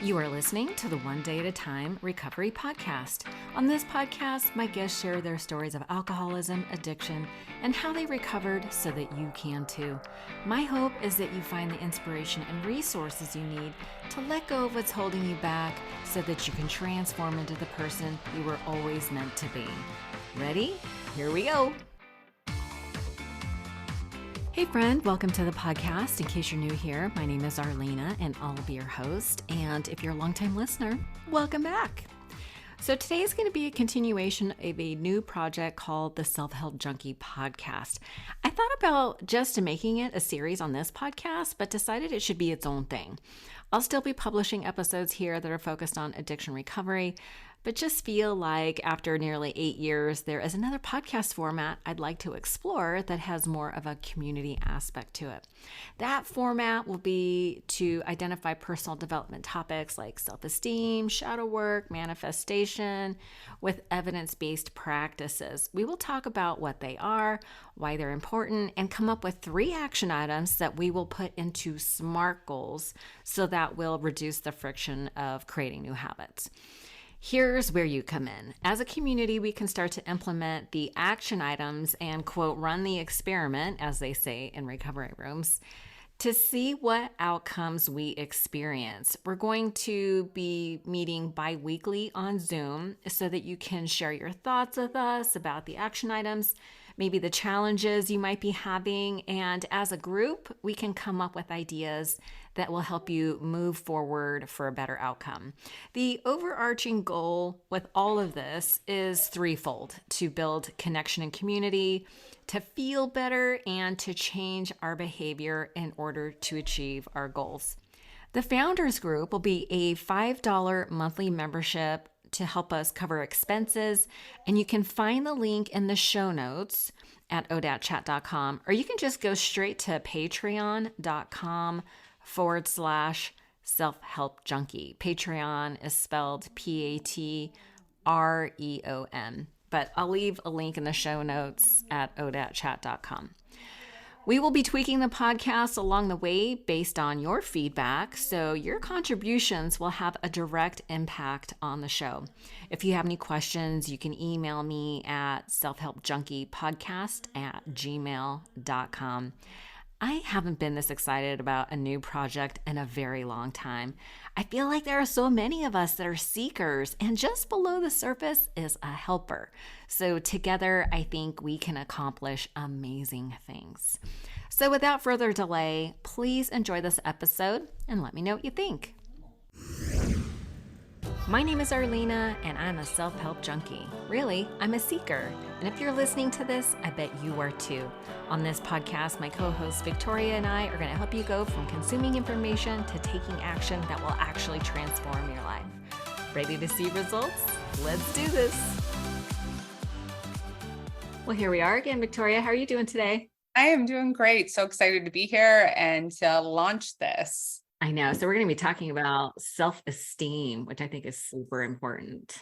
You are listening to the One Day at a Time Recovery Podcast. On this podcast, my guests share their stories of alcoholism, addiction, and how they recovered so that you can too. My hope is that you find the inspiration and resources you need to let go of what's holding you back so that you can transform into the person you were always meant to be. Ready? Here we go. Hey friend, welcome to the podcast. In case you're new here, my name is Arlena and I'll be your host. And if you're a longtime listener, welcome back. So today is going to be a continuation of a new project called the Self-Help Junkie Podcast. I thought about just making it a series on this podcast, but decided it should be its own thing. I'll still be publishing episodes here that are focused on addiction recovery, but just feel like after nearly 8 years, there is another podcast format I'd like to explore that has more of a community aspect to it. That format will be to identify personal development topics like self-esteem, shadow work, manifestation, with evidence-based practices. We will talk about what they are, why they're important, and come up with 3 action items that we will put into SMART goals so that will reduce the friction of creating new habits. Here's where you come in. As a community, we can start to implement the action items and, quote, run the experiment, as they say in recovery rooms, to see what outcomes we experience. We're going to be meeting bi-weekly on Zoom so that you can share your thoughts with us about the action items, maybe the challenges you might be having, and as a group, we can come up with ideas that will help you move forward for a better outcome. The overarching goal with all of this is threefold: to build connection and community, to feel better, and to change our behavior in order to achieve our goals. The Founders Group will be a $5 monthly membership to help us cover expenses, and you can find the link in the show notes at odatchat.com, or you can just go straight to patreon.com/self-help junkie. Patreon is spelled Patreon, but I'll leave a link in the show notes at odatchat.com. We will be tweaking the podcast along the way based on your feedback, so your contributions will have a direct impact on the show. If you have any questions, you can email me at selfhelpjunkiepodcast@gmail.com. I haven't been this excited about a new project in a very long time. I feel like there are so many of us that are seekers, and just below the surface is a helper. So together, I think we can accomplish amazing things. So without further delay, please enjoy this episode and let me know what you think. My name is Arlena, and I'm a self-help junkie. Really, I'm a seeker. And if you're listening to this, I bet you are too. On this podcast, my co-host Victoria and I are going to help you go from consuming information to taking action that will actually transform your life. Ready to see results? Let's do this. Well, here we are again, Victoria. How are you doing today? I am doing great. So excited to be here and to launch this. I know. So we're going to be talking about self-esteem, which I think is super important.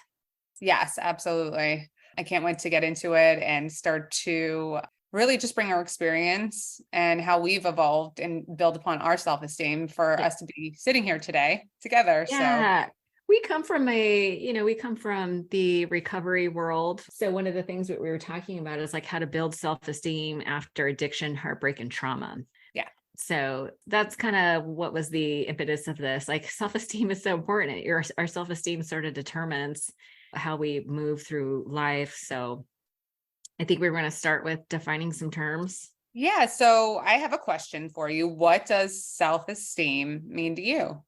Yes, absolutely. I can't wait to get into it and start to really just bring our experience and how we've evolved and build upon our self-esteem for us to be sitting here today together. Yeah. So we come from the recovery world. So one of the things that we were talking about is like how to build self-esteem after addiction, heartbreak, and trauma. Yeah. So that's kind of what was the impetus of this. Like self-esteem is so important. Our self-esteem sort of determines how we move through life. So I think we're going to start with defining some terms. Yeah. So I have a question for you. What does self-esteem mean to you?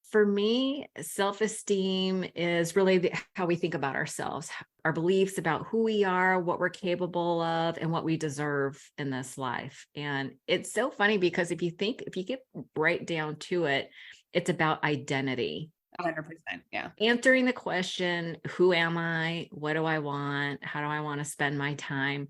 For me, self-esteem is really how we think about ourselves, our beliefs about who we are, what we're capable of, and what we deserve in this life. And it's so funny because if you get right down to it, it's about identity. 100%. Yeah. Answering the question, who am I? What do I want? How do I want to spend my time?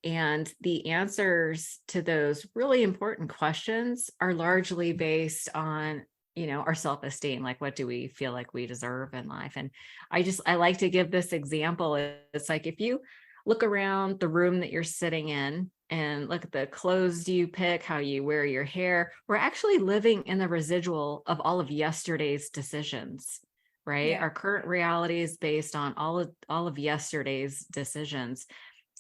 And the answers to those really important questions are largely based on our self-esteem, like what do we feel like we deserve in life? And I like to give this example. It's like if you look around the room that you're sitting in and look at the clothes you pick, how you wear your hair, we're actually living in the residual of all of yesterday's decisions, right? Yeah. Our current reality is based on all of yesterday's decisions.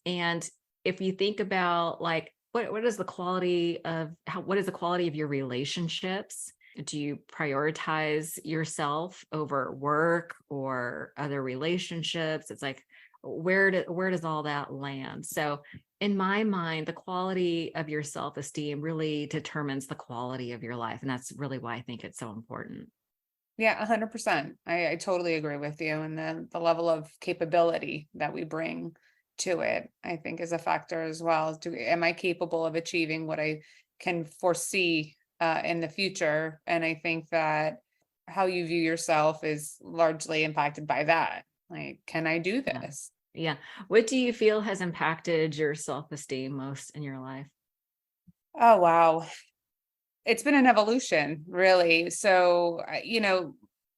And if you think about like what is the quality of what is the quality of your relationships? Do you prioritize yourself over work or other relationships? It's like where does all that land? So in my mind, the quality of your self-esteem really determines the quality of your life. And that's really why I think it's so important. Yeah, 100%. I totally agree with you. And then the level of capability that we bring to it, I think is a factor as well. Am I capable of achieving what I can foresee in the future? And I think that how you view yourself is largely impacted by that. Like, can I do Yeah. this? Yeah. What do you feel has impacted your self-esteem most in your life? Oh, wow. It's been an evolution, really. So,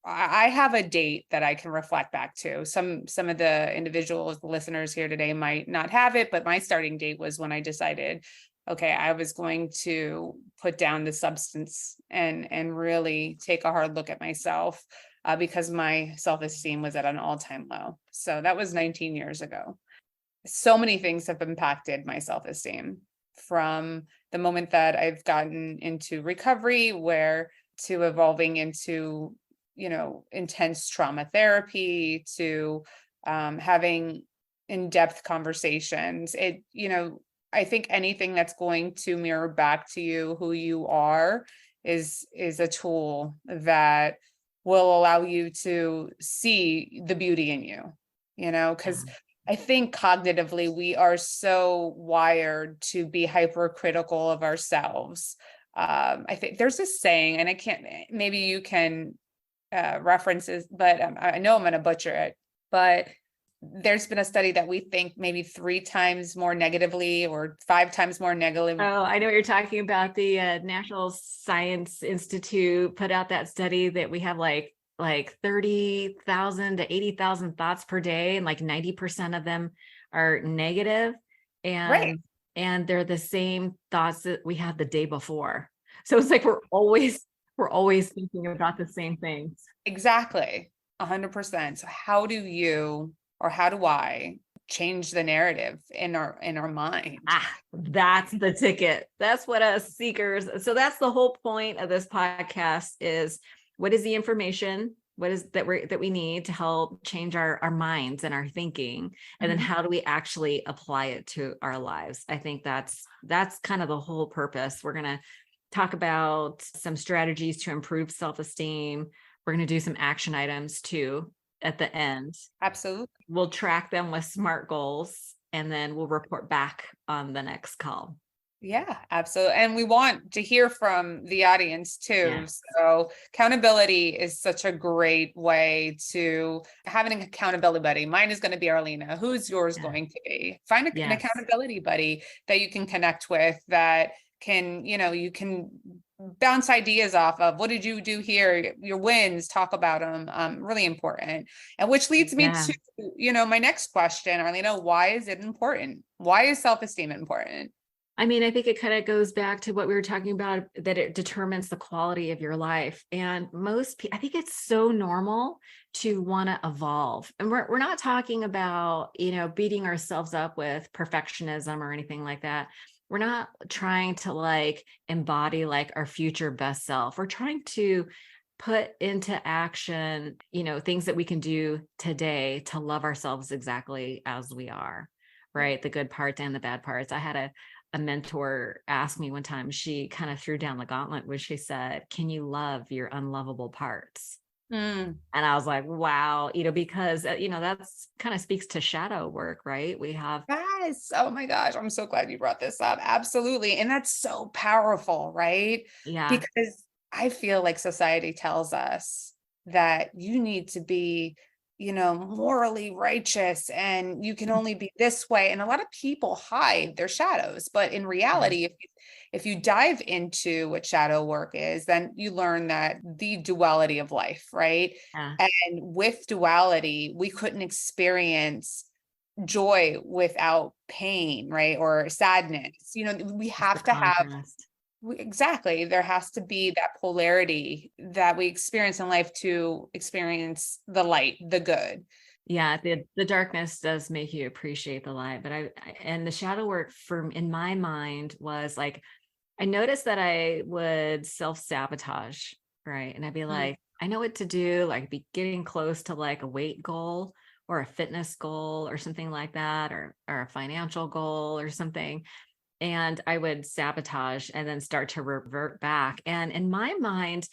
I have a date that I can reflect back to. Some of the individuals, the listeners here today might not have it, but my starting date was when I decided, okay, I was going to put down the substance and really take a hard look at myself because my self-esteem was at an all-time low. So that was 19 years ago. So many things have impacted my self-esteem from the moment that I've gotten into recovery, where to evolving into, intense trauma therapy, to having in-depth conversations. I think anything that's going to mirror back to you who you are is a tool that will allow you to see the beauty in you, because I think cognitively, we are so wired to be hypercritical of ourselves. I think there's this saying, and I can't, maybe you can reference this, but I know I'm going to butcher it. But there's been a study that we think maybe 3 times more negatively or 5 times more negative. Oh, I know what you're talking about. The National Science Institute put out that study that we have like 30,000 to 80,000 thoughts per day, and like 90% of them are negative, Right. and they're the same thoughts that we had the day before. So it's like we're always thinking about the same things. Exactly. 100%. So how do you, or how do I change the narrative in our mind? That's the ticket. That's what us seekers. So that's the whole point of this podcast is what is the information? What is that we need to help change our minds and our thinking? And then Mhm. how do we actually apply it to our lives? I think that's kind of the whole purpose. We're going to talk about some strategies to improve self-esteem. We're going to do some action items too at the end. Absolutely. We'll track them with SMART goals, and then we'll report back on the next call. Yeah, absolutely. And we want to hear from the audience too. Yes. So accountability is such a great way to have an accountability buddy. Mine is going to be Arlena. Who's yours Yeah. going to be? Find an Yes. accountability buddy that you can connect with, that can, you can bounce ideas off of. What did you do here? Your wins, talk about them. Really important. And which leads me Yeah. to, my next question, Arlena, why is it important? Why is self-esteem important? I mean, I think it kind of goes back to what we were talking about, that it determines the quality of your life. And most people, I think it's so normal to want to evolve. And we're not talking about, beating ourselves up with perfectionism or anything like that. We're not trying to like embody like our future best self. We're trying to put into action, things that we can do today to love ourselves exactly as we are, right? The good parts and the bad parts. I had a mentor asked me one time, she kind of threw down the gauntlet when she said, can you love your unlovable parts? Mm. And I was like, wow, because, that's kind of speaks to shadow work, right? We have. Yes. Oh my gosh. I'm so glad you brought this up. Absolutely. And that's so powerful, right? Yeah. Because I feel like society tells us that you need to be, morally righteous and you can only be this way. And a lot of people hide their shadows. But in Yeah. reality, if you dive into what shadow work is, then you learn that the duality of life, right? Yeah. And with duality, we couldn't experience joy without pain, right? Or sadness. We Just the have to have contrast. exactly. There has to be that polarity that we experience in life to experience the light, the good. Yeah, the darkness does make you appreciate the light, but and the shadow work in my mind was like, I noticed that I would self-sabotage, right? And I'd be Mhm. like, I know what to do, like be getting close to like a weight goal or a fitness goal or something like that, or a financial goal or something. And I would sabotage and then start to revert back. And in my mind,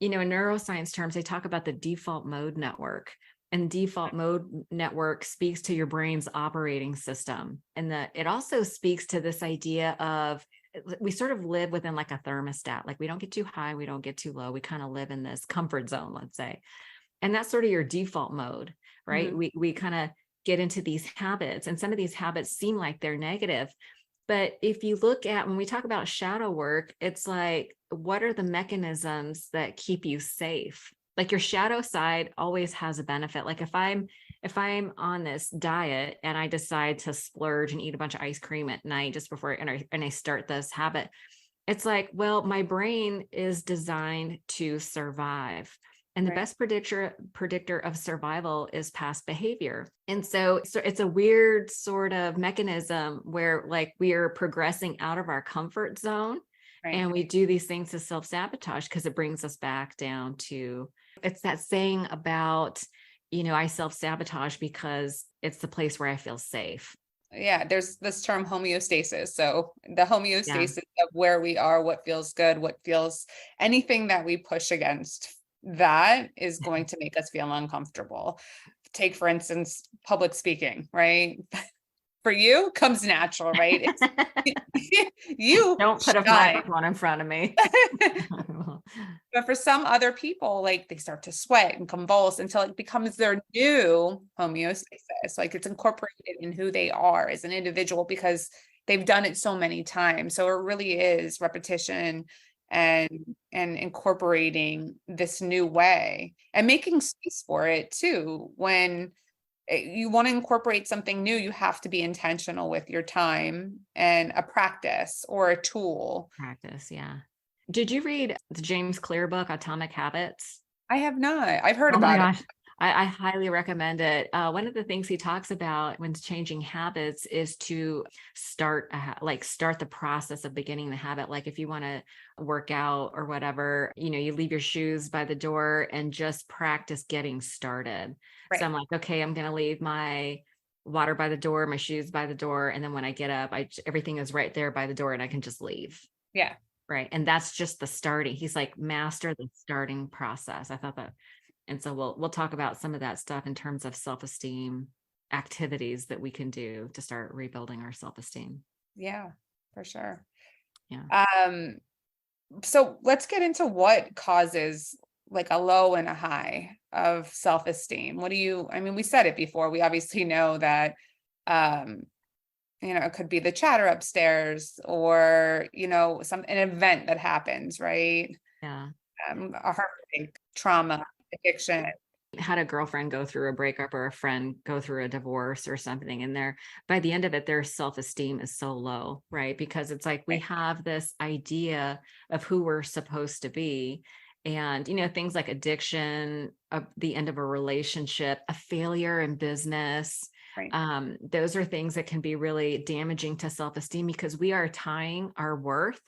in neuroscience terms, they talk about the default mode network. And default mode network speaks to your brain's operating system. And it also speaks to this idea of we sort of live within like a thermostat. Like we don't get too high, we don't get too low. We kind of live in this comfort zone, let's say. And that's sort of your default mode, right? Mhm. We kind of get into these habits, and some of these habits seem like they're negative. But if you look at when we talk about shadow work, it's like, what are the mechanisms that keep you safe? Like your shadow side always has a benefit. Like if I'm on this diet and I decide to splurge and eat a bunch of ice cream at night just before and I start this habit, it's like, well, my brain is designed to survive. And the Right. best predictor of survival is past behavior. And so it's a weird sort of mechanism where like we are progressing out of our comfort zone, Right. and we do these things to self-sabotage because it brings us back down to, it's that saying about, I self-sabotage because it's the place where I feel safe. Yeah, there's this term homeostasis. So the Yeah. homeostasis of where we are, what feels good, anything that we push against, that is going to make us feel uncomfortable. Take, for instance, public speaking, right? For you, comes natural, right? You Don't put a shine. microphone in front of me. But for some other people, like they start to sweat and convulse until it becomes their new homeostasis. Like it's incorporated in who they are as an individual because they've done it so many times. So it really is repetition and incorporating this new way and making space for it too. When you want to incorporate something new, you have to be intentional with your time and a practice or a tool. Practice, yeah. Did you read the James Clear book, Atomic Habits? I have not. I've heard Oh my about it. gosh. I highly recommend it. One of the things he talks about when changing habits is to start the process of beginning the habit. Like if you want to work out or whatever, you leave your shoes by the door and just practice getting started. So Right. I'm like, okay, I'm going to leave my water by the door, my shoes by the door. And then when I get up, everything is right there by the door and I can just leave. Yeah. Right. And that's just the starting. He's like, master the starting process. I thought that. And so we'll talk about some of that stuff in terms of self-esteem activities that we can do to start rebuilding our self-esteem. Yeah, for sure. Yeah. So let's get into what causes like a low and a high of self-esteem. I mean, we said it before. We obviously know that um, it could be the chatter upstairs or, an event that happens, right? Yeah. A heartbreak, trauma, addiction. Had a girlfriend go through a breakup or a friend go through a divorce or something, and by the end of it, their self-esteem is so low, right? Because it's like we Right. have this idea of who we're supposed to be. And, things like addiction, the end of a relationship, a failure in business, Right. those are things that can be really damaging to self-esteem because we are tying our worth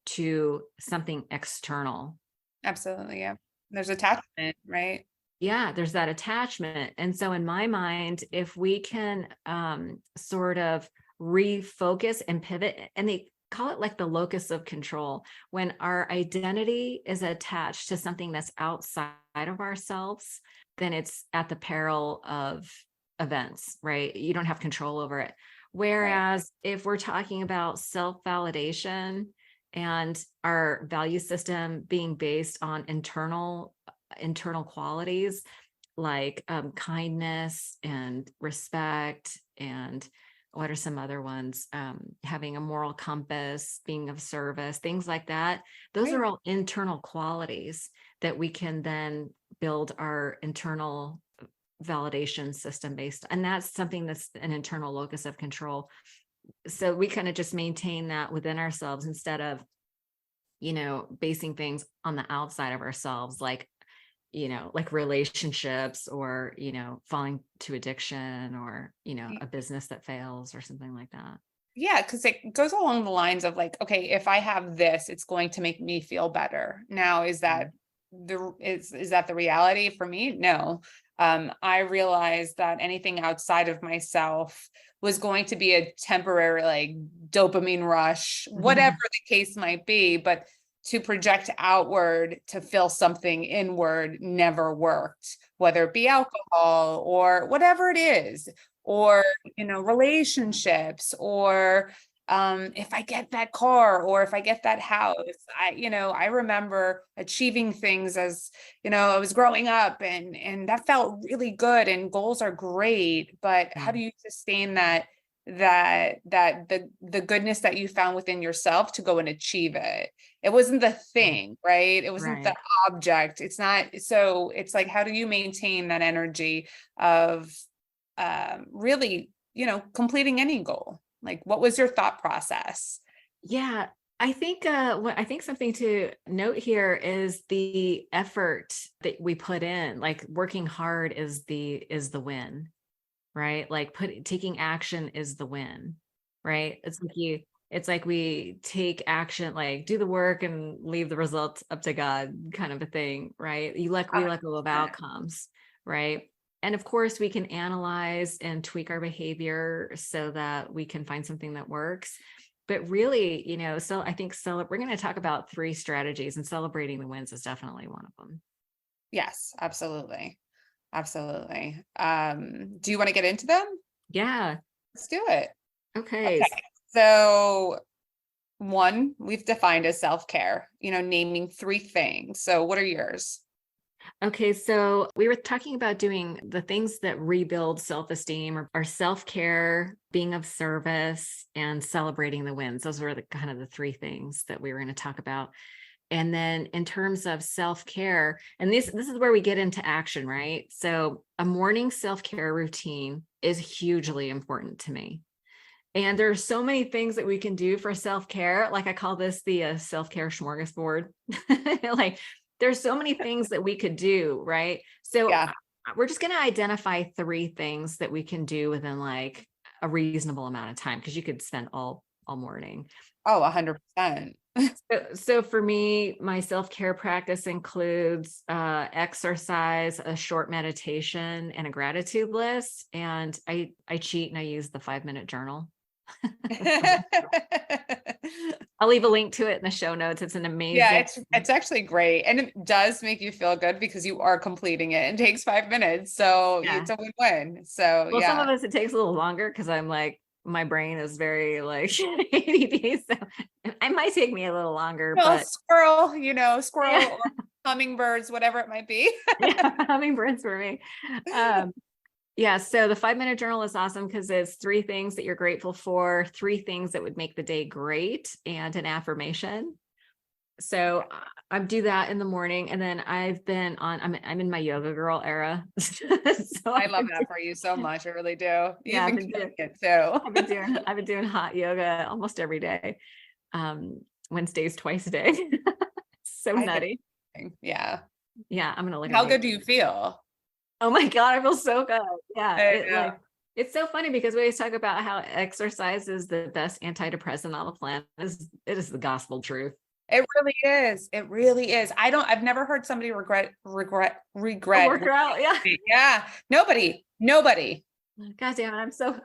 to something external. Absolutely. Yeah. There's attachment, right? Yeah, there's that attachment. And so in my mind, if we can sort of refocus and pivot, and they call it like the locus of control, when our identity is attached to something that's outside of ourselves, then it's at the peril of events, right? You don't have control over it. Right. Whereas if we're talking about self-validation and our value system being based on internal qualities like kindness and respect, and what are some other ones, having a moral compass, being of service, things like that. Those Right. are all internal qualities that we can then build our internal validation system based, and that's something that's an internal locus of control. So we kind of just maintain that within ourselves instead of, basing things on the outside of ourselves, like, like relationships or, falling to addiction or, a business that fails or something like that. Yeah, because it goes along the lines of like, okay, if I have this, it's going to make me feel better. Now, is that the reality for me? No. I realized that anything outside of myself was going to be a temporary like dopamine rush, whatever the case might be, but to project outward to fill something inward never worked, whether it be alcohol or whatever it is, or relationships, or if I get that car or if I get that house. I remember achieving things as I was growing up, and that felt really good, and goals are great, but how do you sustain the goodness that you found within yourself to go and achieve it? It wasn't the thing, right? It wasn't the object. It's not. So it's like, how do you maintain that energy of really, completing any goal? Like, what was your thought process? Yeah, I think something to note here is the effort that we put in. Like working hard is the win, right? Like taking action is the win, right? It's like we take action, like do the work and leave the results up to God, kind of a thing, right? We let go of outcomes, right? And of course, we can analyze and tweak our behavior so that we can find something that works. But really, so I think we're going to talk about 3 strategies, and celebrating the wins is definitely one of them. Yes, absolutely. Absolutely. Do you want to get into them? Yeah. Let's do it. Okay. So 1, we've defined as self-care, naming 3 things. So what are yours? Okay, so we were talking about doing the things that rebuild self-esteem or self-care, being of service, and celebrating the wins. Those were the kind of the 3 things that we were going to talk about. And then in terms of self-care, and this is where we get into action, right? So a morning self-care routine is hugely important to me. And there are so many things that we can do for self-care. Like I call this the self-care smorgasbord. Like there's so many things that we could do, right? So we're just going to identify 3 things that we can do within like a reasonable amount of time, because you could spend all morning. Oh, 100%. So for me, my self-care practice includes exercise, a short meditation, and a gratitude list. And I cheat and I use the 5-minute journal. I'll leave a link to it in the show notes. It's an amazing. Yeah, it's actually great. And it does make you feel good because you are completing it. It takes 5 minutes. So it's a win-win. So some of us, it takes a little longer because I'm like, my brain is very like ADD. So it might take me a little longer, but squirrel, or hummingbirds, whatever it might be. Hummingbirds for me. So the 5-minute journal is awesome because it's 3 things that you're grateful for, 3 things that would make the day great, and an affirmation. So I do that in the morning, and then I'm in my yoga girl era. So I love that for you so much. I really do. You've been doing it too. I've been doing hot yoga almost every day. Wednesdays twice a day. So nutty. Yeah. I'm gonna look. How good do you feel? Oh my God, I feel so good. Yeah. It's so funny because we always talk about how exercise is the best antidepressant on the planet. It is the gospel truth. It really is. It really is. I've never heard somebody regret. Workout. Yeah. Nobody. God damn it. I'm so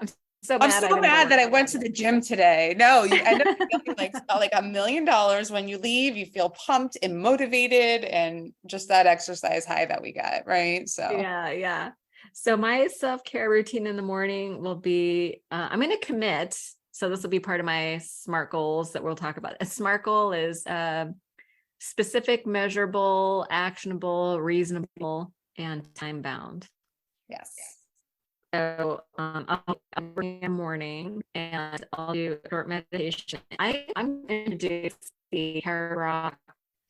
I'm so mad that I went to the gym today. No, you end up feeling like $1 million when you leave. You feel pumped and motivated, and just that exercise high that we get, right? So yeah. So my self-care routine in the morning will be, I'm going to commit. So this will be part of my SMART goals that we'll talk about. A SMART goal is specific, measurable, actionable, reasonable, and time-bound. Yes. So I'll bring in the morning and I'll do a short meditation. I'm going to do the Hair Rock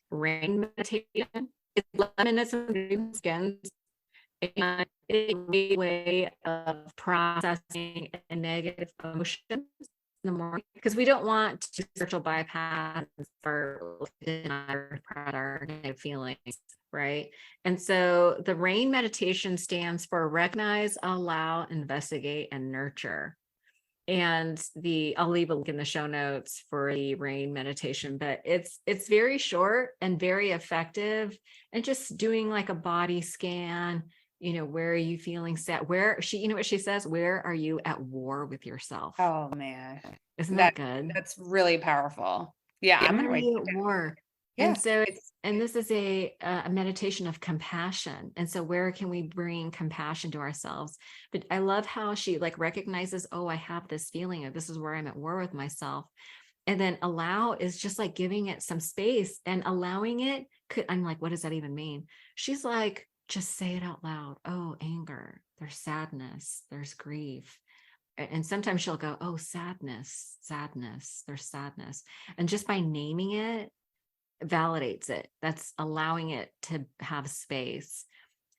rain meditation. It's 11 minutes of skins. And a great way of processing a negative emotions in the morning, because we don't want to spiritual bypass or our negative feelings, right? And so the RAIN meditation stands for recognize, allow, investigate, and nurture. And I'll leave a link in the show notes for the RAIN meditation, but it's very short and very effective. And just doing like a body scan, where are you feeling sad? What she says, where are you at war with yourself? Oh man. Isn't that good? That's really powerful. Yeah. I'm going to Where are write you that at down. war? Yeah. And so this is a meditation of compassion. And so where can we bring compassion to ourselves? But I love how she like recognizes, oh, I have this feeling of this is where I'm at war with myself. And then allow is just like giving it some space, and allowing it I'm like, what does that even mean? She's like, just say it out loud. Oh, anger, there's sadness, there's grief. And sometimes she'll go, oh, sadness, there's sadness. And just by naming it, validates it. That's allowing it to have space.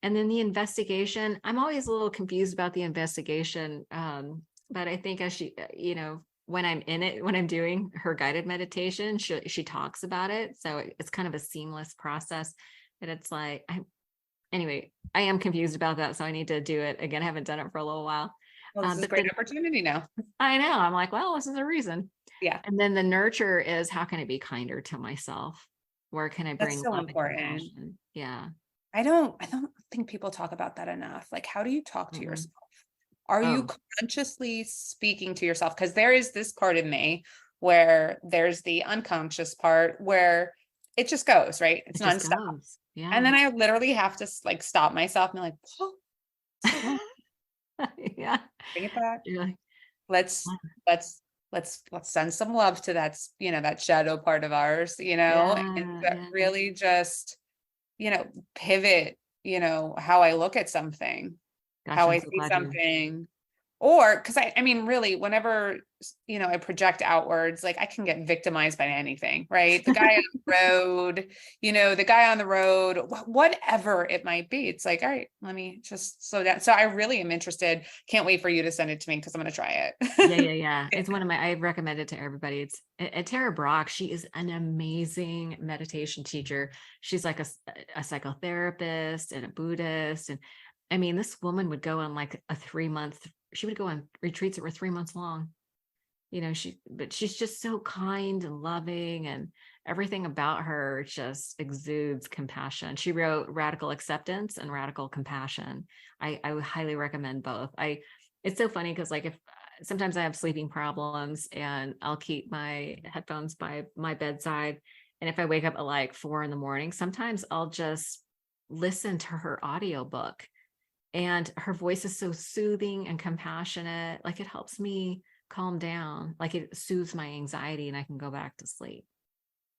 And then the investigation, I'm always a little confused about the investigation. But I think as she, when I'm in it, when I'm doing her guided meditation, she talks about it. So it's kind of a seamless process. But it's like, anyway, I am confused about that. So I need to do it again. I haven't done it for a little while. Well, this is a great opportunity now. I know. I'm like, well, this is a reason. Yeah. And then the nurture is, how can I be kinder to myself? Where can I bring That's so love important. and compassion? Yeah. I don't think people talk about that enough. Like, how do you talk to yourself? Are you consciously speaking to yourself? Because there is this part in me where there's the unconscious part where it just goes, right? It's nonstop. Yeah. And then I literally have to like stop myself and be like, whoa, yeah. bring it back. You're like, Let's send some love to that shadow part of ours, and that really just, pivot, how I look at something, how I see something. Or because I mean, really, whenever, I project outwards, like I can get victimized by anything, right? The guy on the road, whatever it might be. It's like, all right, let me just slow down. So I really am interested. Can't wait for you to send it to me because I'm going to try it. Yeah. It's I recommend it to everybody. It's Tara Brach. She is an amazing meditation teacher. She's like a psychotherapist and a Buddhist. And I mean, this woman would go on like she would go on retreats that were 3 months long. But she's just so kind and loving, and everything about her just exudes compassion. She wrote Radical Acceptance and Radical Compassion. I would highly recommend both. It's so funny because like if sometimes I have sleeping problems and I'll keep my headphones by my bedside. And if I wake up at like 4 a.m, sometimes I'll just listen to her audiobook. And her voice is so soothing and compassionate. Like it helps me calm down. Like it soothes my anxiety and I can go back to sleep.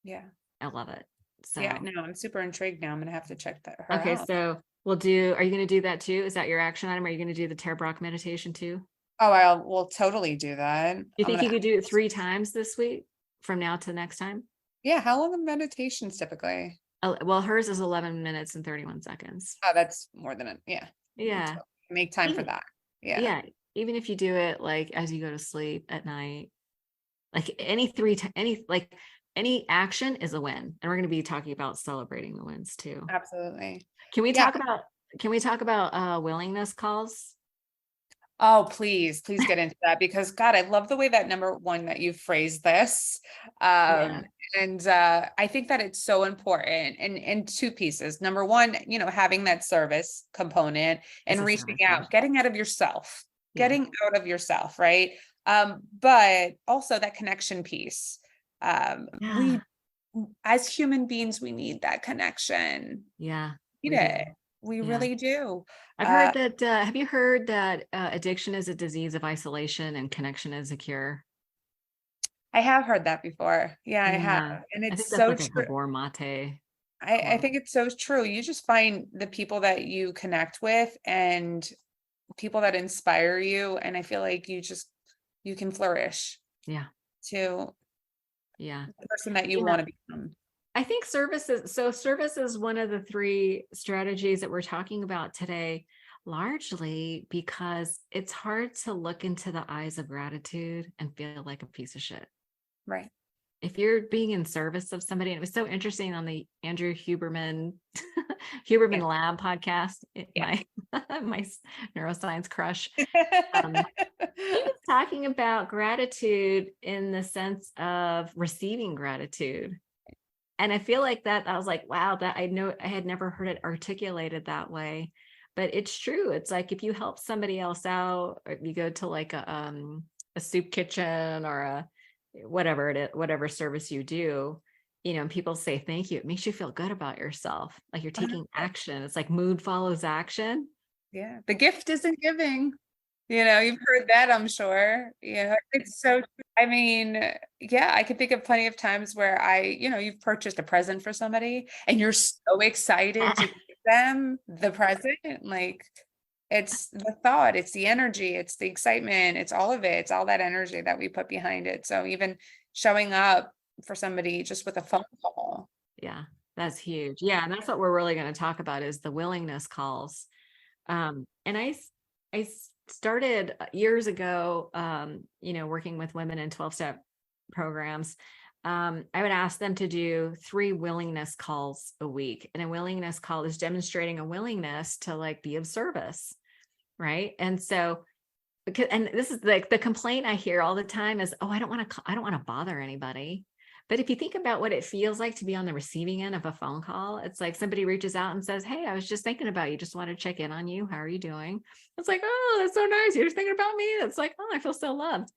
Yeah. I love it. So yeah, no, I'm super intrigued now. I'm going to have to check her okay, out. so are you going to do that too? Is that your action item? Are you going to do the Tara Brach meditation too? Oh, we'll totally do that. You think you could do it 3 times this week from now to next time? Yeah. How long are meditations typically? Well, hers is 11 minutes and 31 seconds. Oh, that's more than it. Yeah. Yeah. So make time for that. Yeah. Yeah. Even if you do it like as you go to sleep at night, like any action is a win. And we're going to be talking about celebrating the wins too. Absolutely. Can we talk about willingness calls? Oh, please get into that, because God, I love the way that number one that you phrased this. And I think that it's so important in 2 pieces. Number one, having that service component and reaching out, getting out of yourself, right? But also that connection piece. We, as human beings, we need that connection. Yeah. We really do. I've heard that. Have you heard that addiction is a disease of isolation and connection is a cure? I have heard that before. Yeah, I have. And it's so true. I think it's so true. You just find the people that you connect with and people that inspire you. And I feel like you can flourish. Yeah. To the person that you want to become. I think service is one of the 3 strategies that we're talking about today. largely because it's hard to look into the eyes of gratitude and feel like a piece of shit. Right. If you're being in service of somebody, and it was so interesting on the Andrew Huberman Yeah. Lab podcast, Yeah. my neuroscience crush, he was talking about gratitude in the sense of receiving gratitude. And I feel like that I was like, wow, that I know I had never heard it articulated that way. But it's true. It's like if you help somebody else out, or you go to like a soup kitchen or a whatever it is, whatever service you do, and people say thank you, it makes you feel good about yourself. Like you're taking action. It's like mood follows action. Yeah. The gift isn't giving. You've heard that, I'm sure. Yeah, it's so true. I mean, yeah, I can think of plenty of times where you've purchased a present for somebody and you're so excited to give them the present. Like, it's the thought, it's the energy, it's the excitement, it's all of it. It's all that energy that we put behind it. So even showing up for somebody just with a phone call. Yeah, that's huge. Yeah, and that's what we're really going to talk about is the willingness calls. And I started years ago, working with women in 12-step programs. I would ask them to do 3 willingness calls a week. And a willingness call is demonstrating a willingness to like be of service. Right. And so, and this is like the complaint I hear all the time is, oh, I don't want to bother anybody. But if you think about what it feels like to be on the receiving end of a phone call, it's like somebody reaches out and says, hey, I was just thinking about you. Just want to check in on you. How are you doing? It's like, oh, that's so nice. You're just thinking about me. It's like, oh, I feel so loved.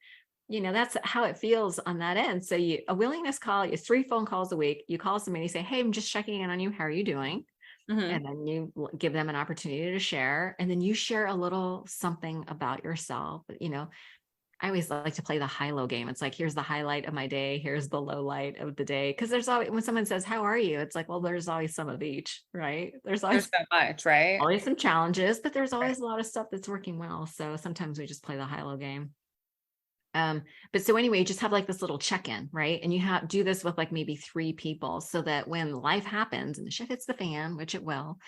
That's how it feels on that end. So a willingness call, you 3 phone calls a week. You call somebody, you say, hey, I'm just checking in on you. How are you doing? Mhm. And then you give them an opportunity to share. And then you share a little something about yourself. I always like to play the high-low game. It's like, here's the highlight of my day. Here's the low light of the day. Because there's always, when someone says, how are you? It's like, well, there's always some of each, right? There's There's so much, right? always some challenges, but there's Right. always a lot of stuff that's working well. So sometimes we just play the high-low game. But so anyway, you just have like this little check-in, right? And you do this with like maybe 3 people so that when life happens and the shit hits the fan, which it will,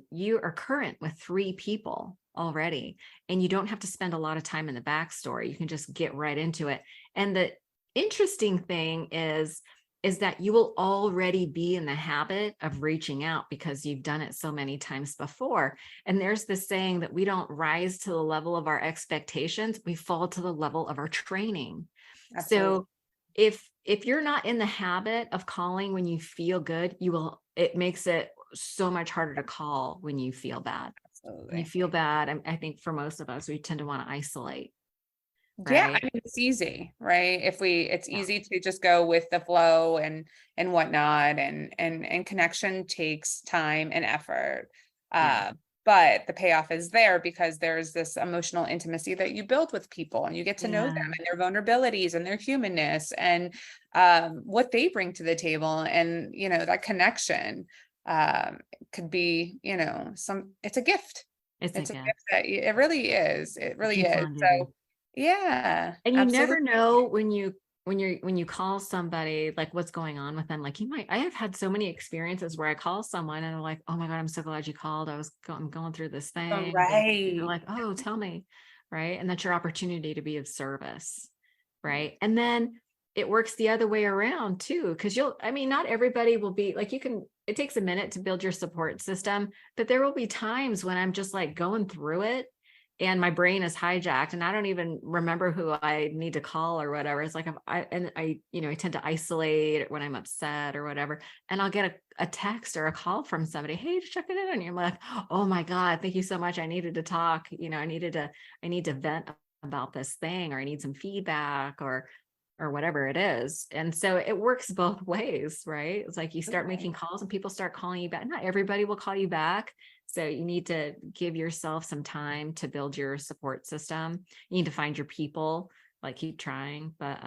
you are current with 3 people already, and you don't have to spend a lot of time in the backstory. You can just get right into it. And the interesting thing is that you will already be in the habit of reaching out because you've done it so many times before. And there's this saying that we don't rise to the level of our expectations, we fall to the level of our training. Absolutely. So if you're not in the habit of calling when you feel good, it makes it so much harder to call when you feel bad. Absolutely. When you feel bad, I think for most of us, we tend to want to isolate. Yeah, Right. I mean, it's easy, right? It's easy to just go with the flow and whatnot, and connection takes time and effort. Yeah. But the payoff is there because there's this emotional intimacy that you build with people, and you get to know them Yeah. and their vulnerabilities and their humanness and what they bring to the table, and that connection could be, it's a gift. It's It's a like gift that it really is. It it really keeps is. on giving. So. Yeah, And you never absolutely. know when you call somebody, like what's going on with them. Like I have had so many experiences where I call someone and they're like, oh my God, I'm so glad you called. I'm going through this thing. And they're Right. like, oh, tell me. Right. And that's your opportunity to be of service. Right. And then it works the other way around too. Cause not everybody will be like, it takes a minute to build your support system, but there will be times when I'm just like going through it and my brain is hijacked and I don't even remember who I need to call or whatever. It's like, I tend to isolate when I'm upset or whatever. And I'll get a text or a call from somebody, hey, just checking in on you. I'm like, oh my God, thank you so much. I needed to talk. I need to vent about this thing, or I need some feedback or whatever it is. And so it works both ways, right? It's like you start making calls and people start calling you back. Not everybody will call you back. So you need to give yourself some time to build your support system. You need to find your people, like keep trying. But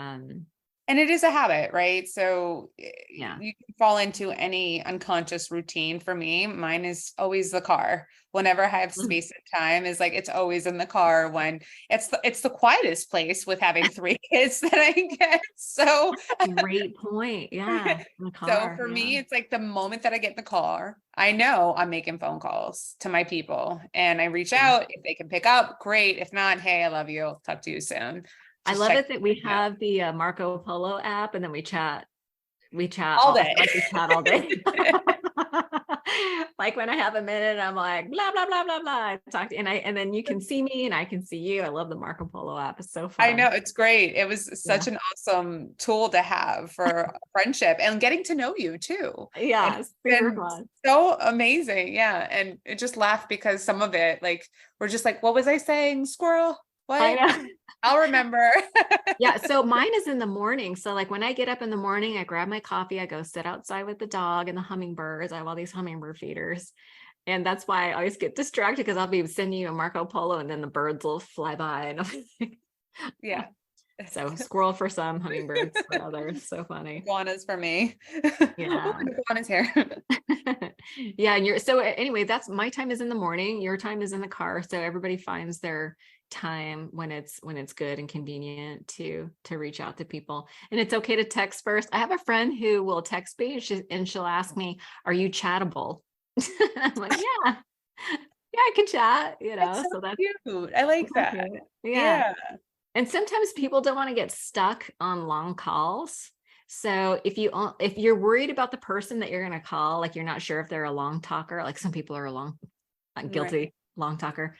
And it is a habit, right? So Yeah. you can fall into any unconscious routine. For me, mine is always the car. Whenever I have Mm. space and time, is like it's always in the car. When it's the quietest place with having three kids that I get. So Great point. Yeah. In the so car. for Yeah. me, it's like the moment that I get in the car, I know I'm making phone calls to my people and I reach Yeah. out. If they can pick up, great. If not, hey, I love you. I'll talk to you soon. I Just love check it that we it out have the Marco Polo app and then we chat all all, I day. feel like we chat all day. Like when I have a minute, I'm like, blah, blah, blah, blah, blah. I talk to, and then you can see me and I can see you. I love the Marco Polo app. It's so I fun. know it's great. It was Yeah. such an awesome tool to have for a friendship and getting to know you too. Yeah. It's Super been fun. so amazing. Yeah. And it just laughed because some of it, like, we're just like, what was I saying? Squirrel? I What? know. I'll remember. Yeah. So mine is in the morning. So like when I get up in the morning, I grab my coffee, I go sit outside with the dog and the hummingbirds. I have all these hummingbird feeders. And that's why I always get distracted because I'll be sending you a Marco Polo and then the birds will fly by and Yeah. so squirrel for some, hummingbirds for others. So funny. Iguanas for me. Oh, Yeah. iguanas here. Yeah. And so anyway, that's my time is in the morning. Your time is in the car. So everybody finds their time when it's good and convenient to reach out to people. And it's okay to text first. I have a friend who will text me and she'll ask me, are you chattable? I'm like, yeah, I can chat, That's so so that's cute. I like that. okay. Yeah. Yeah. And sometimes people don't want to get stuck on long calls. So if you're worried about the person that you're going to call, like you're not sure if they're a long talker, like some people are Right. guilty long talker.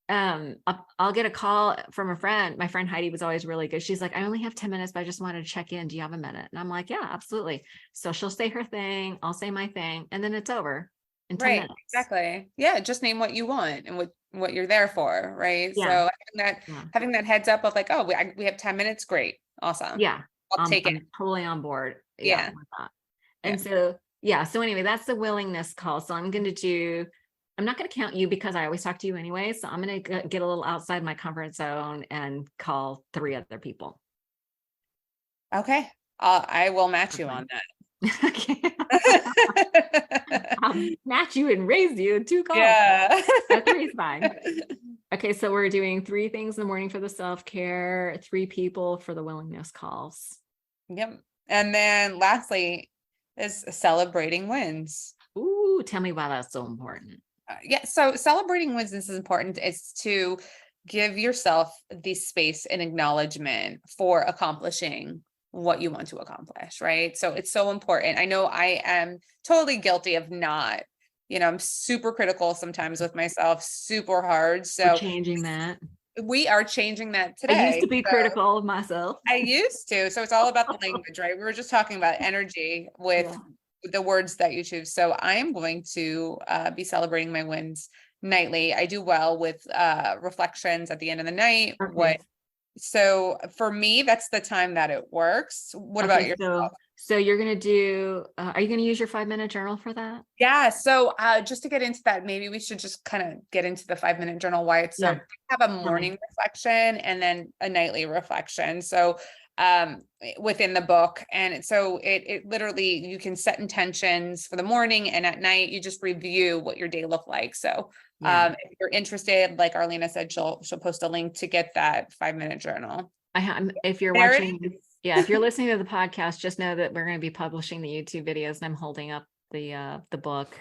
I'll get a call from a friend. My friend Heidi was always really good. She's like, I only have 10 minutes, but I just wanted to check in. Do you have a minute? And I'm like, yeah, absolutely. So she'll say her thing, I'll say my thing, and then it's over in 10 Right. minutes. Exactly. Yeah. Just name what you want and what you're there for. Right. Yeah. So Yeah. having that heads up of like, oh, we have 10 minutes. Great. Awesome. Yeah. I'll take it. I'm totally on board. Yeah. Yeah. With that. Yeah. And so, yeah. So anyway, that's the willingness call. So I'm not going to count you because I always talk to you anyway. So I'm going to get a little outside my comfort zone and call 3 other people. Okay. I will match you on that. Okay. I'll match you and raise you 2 calls. Yeah. 3 is fine. Okay. So we're doing 3 things in the morning for the self-care, 3 people for the willingness calls. Yep. And then lastly is celebrating wins. Ooh, tell me why that's so important. Yeah. So celebrating wins is important is to give yourself the space and acknowledgement for accomplishing what you want to accomplish. Right. So it's so important. I know I am totally guilty of not, I'm super critical sometimes with myself, super hard. So we're changing that. We are changing that today. I used to be critical of myself. I used to. So it's all about the language, right? We were just talking about energy with the words that you choose. So I am going to be celebrating my wins nightly. I do well with reflections at the end of the night. Okay. So for me, that's the time that it works. What about yourself? So you're going to do, are you going to use your 5-minute journal for that? Yeah. So just to get into that, maybe we should just kind of get into the 5-minute journal, why it's so have a morning reflection and then a nightly reflection. So within the book. And so it literally, you can set intentions for the morning and at night, you just review what your day looked like. So if you're interested, like Arlena said, she'll post a link to get that 5-minute journal. If you're watching, if you're listening to the podcast, just know that we're going to be publishing the YouTube videos and I'm holding up the book.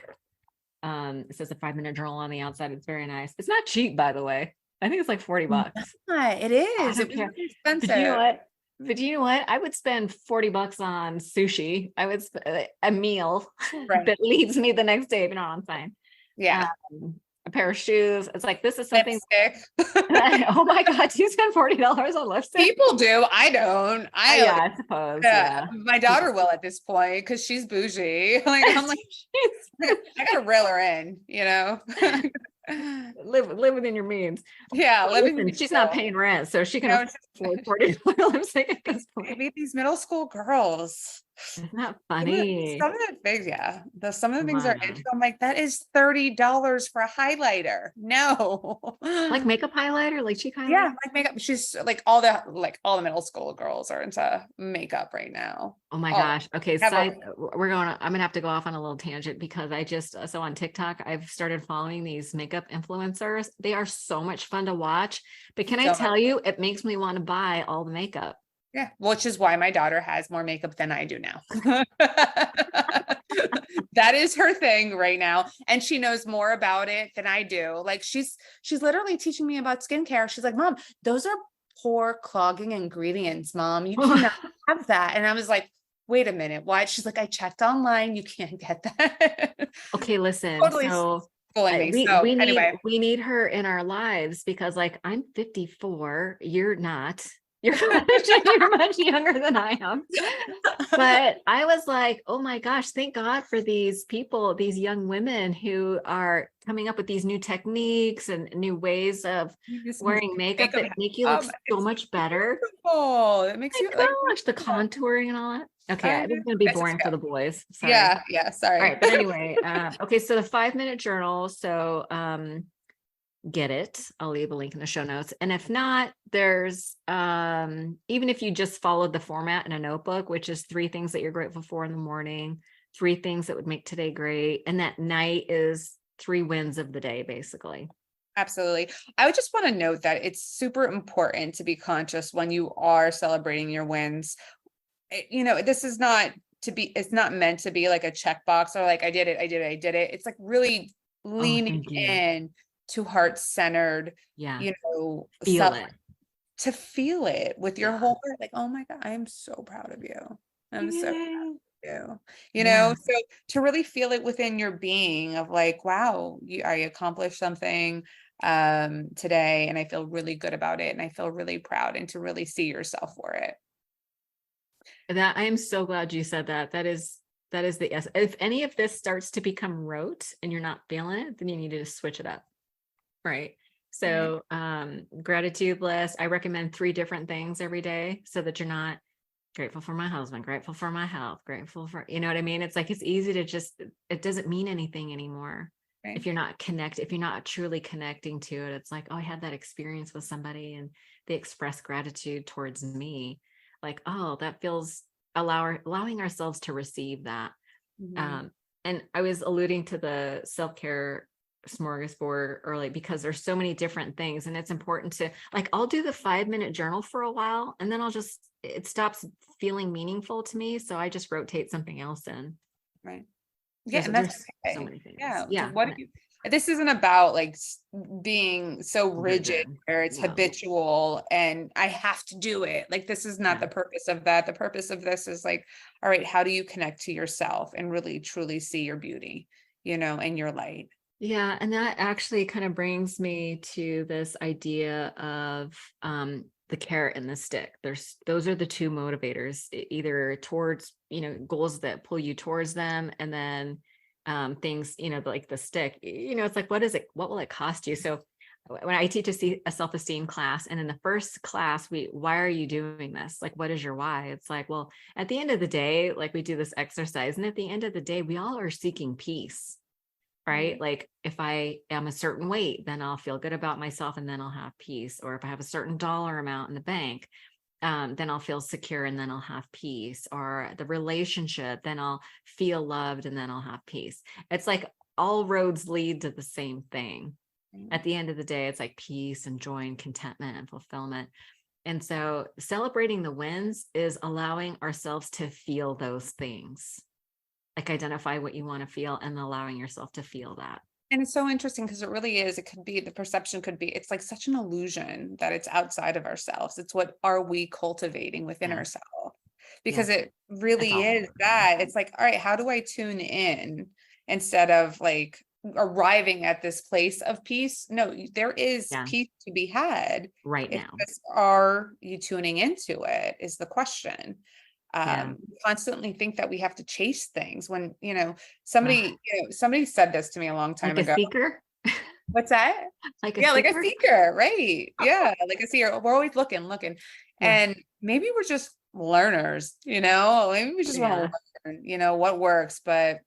It says a 5-minute journal on the outside. It's very nice. It's not cheap, by the way. I think it's like $40. It is. It was expensive. But you know what? I would spend $40 on sushi. I would a meal that leaves me the next day, if you know what I'm saying. Yeah. A pair of shoes. It's like, this is something. Oh my God. Do you spend $40 on lipstick? People do. I don't. I suppose. Yeah. My daughter will at this point because she's bougie. I'm like, I gotta reel her in, live within your means. Yeah. She's not paying rent, so she can afford $40 lipstick at this point. Maybe these middle school girls. Isn't that funny? Some of the things, yeah. Some of the things are Wow. into, I'm like, that is $30 for a highlighter. No. Like makeup highlighter, like cheek highlighter? Yeah, like makeup. She's like all the middle school girls are into makeup right now. Oh my Oh, gosh. Okay. have a I'm gonna have to go off on a little tangent because so on TikTok, I've started following these makeup influencers. They are so much fun to watch, but can I so tell you, it makes me want to buy all the makeup. yeah, which is why my daughter has more makeup than I do now. That is her thing right now. And she knows more about it than I do. Like she's literally teaching me about skincare. She's like, Mom, those are pore clogging ingredients, Mom. You cannot have that. And I was like, wait a minute, why? She's like, I checked online. You can't get that. Okay, listen. Totally So schooling me. we So we need anyway, we need her in our lives because like I'm 54, you're not. You're you're much younger than I am. But I was like, oh my gosh, thank God for these people, these young women who are coming up with these new techniques and new ways of wearing makeup that make you look so it's much better. beautiful. It makes you My like, gosh, the contouring and all that. Okay, I this know. is gonna be This is boring for good. the boys. Sorry. Yeah, All sorry. right, but anyway, okay, so the 5-minute journal. So get it. I'll leave a link in the show notes. And if not, there's even if you just followed the format in a notebook, which is 3 things that you're grateful for in the morning, 3 things that would make today great, and that night is 3 wins of the day, basically. Absolutely. I would just want to note that it's super important to be conscious when you are celebrating your wins. This is not it's not meant to be like a checkbox or like, I did it. It's like really Oh, leaning thank you. in to heart-centered, Yeah. Feel self, it. to feel it with your Yeah. whole heart. Like, oh my God, I am so proud of you. I'm so Yay. Yeah. so to really feel it within your being of like, wow, I accomplished something today and I feel really good about it and I feel really proud, and to really see yourself for it. That I am so glad you said that. That is the yes. If any of this starts to become rote and you're not feeling it, then you need to switch it up. Right. So gratitude list. I recommend 3 different things every day so that you're not grateful for my husband, grateful for my health, grateful for, you know what I mean? It's like, it's easy to just, it doesn't mean anything anymore. Right. If you're not truly connecting to it, it's like, oh, I had that experience with somebody and they expressed gratitude towards me. Like, oh, that feels allowing ourselves to receive that. And I was alluding to the self-care smorgasbord early because there's so many different things, and it's important to like, I'll do the 5-minute journal for a while and then it stops feeling meaningful to me. So I just rotate something else in. Right. Yeah. And There's that's okay. so many things. Yeah. Yeah. So this isn't about like being so rigid where it's habitual and I have to do it. Like, this is not the purpose of that. The purpose of this is like, all right, how do you connect to yourself and really truly see your beauty, and your light? Yeah. And that actually kind of brings me to this idea of the carrot and the stick. Those are the 2 motivators, either towards, goals that pull you towards them, and then things, like the stick, it's like, what will it cost you? So when I teach a self-esteem class, and in the first class, why are you doing this? Like, what is your why? It's like, well, at the end of the day, like, we do this exercise, and at the end of the day, we all are seeking peace. Right? Like, if I am a certain weight, then I'll feel good about myself and then I'll have peace. Or if I have a certain dollar amount in the bank, then I'll feel secure and then I'll have peace. Or the relationship, then I'll feel loved and then I'll have peace. It's like all roads lead to the same thing. At the end of the day, it's like peace and joy and contentment and fulfillment. And so celebrating the wins is allowing ourselves to feel those things. Like, identify what you want to feel and allowing yourself to feel that. And it's so interesting because it really is, the perception could be, it's like such an illusion that it's outside of ourselves. It's what are we cultivating within ourselves? Because it really is that. It's like, all right, how do I tune in instead of like arriving at this place of peace? No, there is peace to be had right now. Are you tuning into it is the question. We constantly think that we have to chase things when, somebody said this to me a long time ago. Like a seeker? What's that? Like a like a seeker, right? Yeah, like a seeker. We're always looking. And maybe we're just learners, maybe we just want Yeah. to learn, what works, but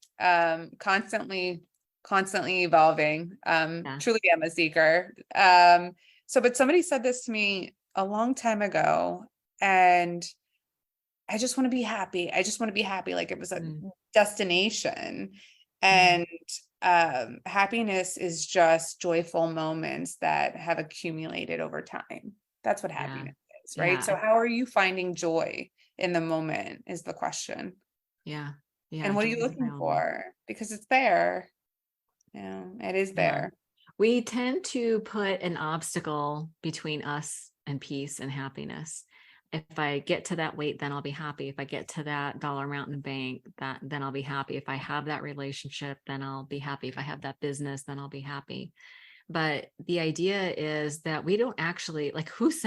constantly evolving. Yeah. Truly am a seeker. But somebody said this to me a long time ago, and I just want to be happy. I just want to be happy. Like it was a destination. And happiness is just joyful moments that have accumulated over time. That's what happiness is, right? Yeah. So how are you finding joy in the moment is the question. Yeah. Yeah. And what are joy you is looking available. for? Because it's there. It is there. We tend to put an obstacle between us and peace and happiness. If I get to that weight, then I'll be happy. If I get to that dollar amount in the bank, then I'll be happy. If I have that relationship, then I'll be happy. If I have that business, then I'll be happy. But the idea is that we don't actually, like, whose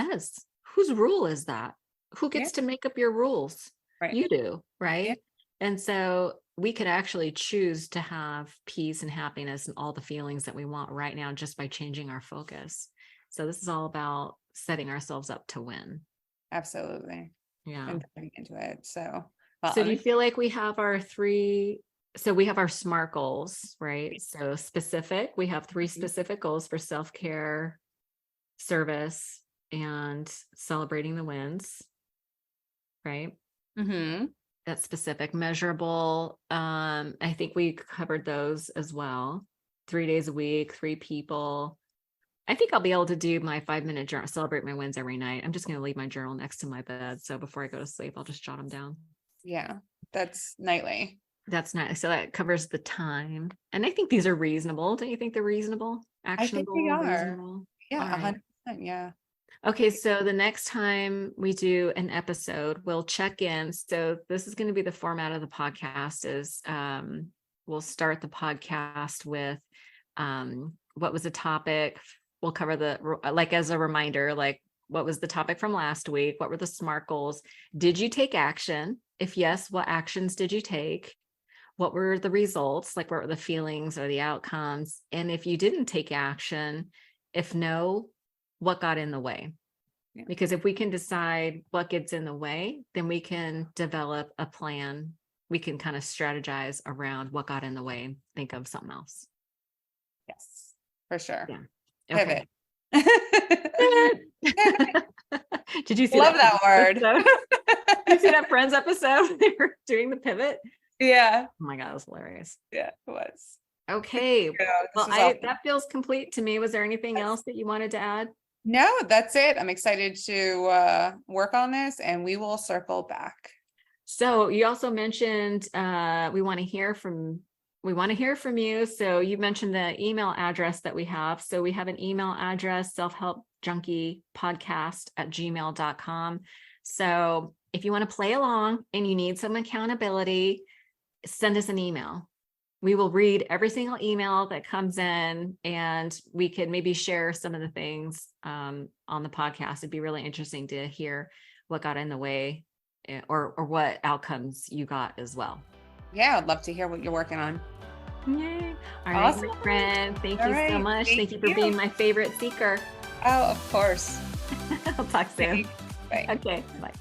rule is that? Who gets to make up your rules? Right. You do, right? Yeah. And so we could actually choose to have peace and happiness and all the feelings that we want right now just by changing our focus. So this is all about setting ourselves up to win. Absolutely. Yeah. And diving into it. So do you feel like we have our three? So we have our SMART goals, right? So specific, we have 3 specific goals for self-care, service, and celebrating the wins, right? That's specific. Measurable. I think we covered those as well. 3 days a week, 3 people. I think I'll be able to do my 5-minute journal, celebrate my wins every night. I'm just going to leave my journal next to my bed. So before I go to sleep, I'll just jot them down. Yeah, that's nightly. That's nice. So that covers the time. And I think these are reasonable. Don't you think they're reasonable? Actionable? I think they are. Reasonable? Yeah, 100%. Yeah. Okay, so the next time we do an episode, we'll check in. So this is going to be the format of the podcast is we'll start the podcast with what was the topic. We'll cover like as a reminder, like what was the topic from last week? What were the SMART goals? Did you take action? If yes, what actions did you take? What were the results? Like what were the feelings or the outcomes? And if you didn't take action, if no, what got in the way? Because if we can decide what gets in the way, then we can develop a plan. We can kind of strategize around what got in the way and think of something else. Yes, for sure. Yeah. Okay. Did you see Love that word? Did you see that Friends episode? They were doing the pivot. Yeah. Oh my God, it was hilarious. Yeah, it was. Okay. Well, awesome. That feels complete to me. Was there anything else that you wanted to add? No, that's it. I'm excited to work on this, and we will circle back. So you also mentioned we want to hear from you. So you mentioned the email address that we have. So we have an email address, Self-Help Junkie Podcast @gmail.com. So if you want to play along and you need some accountability, send us an email. We will read every single email that comes in, and we could maybe share some of the things on the podcast. It'd be really interesting to hear what got in the way or what outcomes you got as well. Yeah, I'd love to hear what you're working on. Yay. All awesome. right, my friend. Thank you so much. Thank you for being my favorite seeker. Oh, of course. I'll talk soon. Bye. Okay, bye.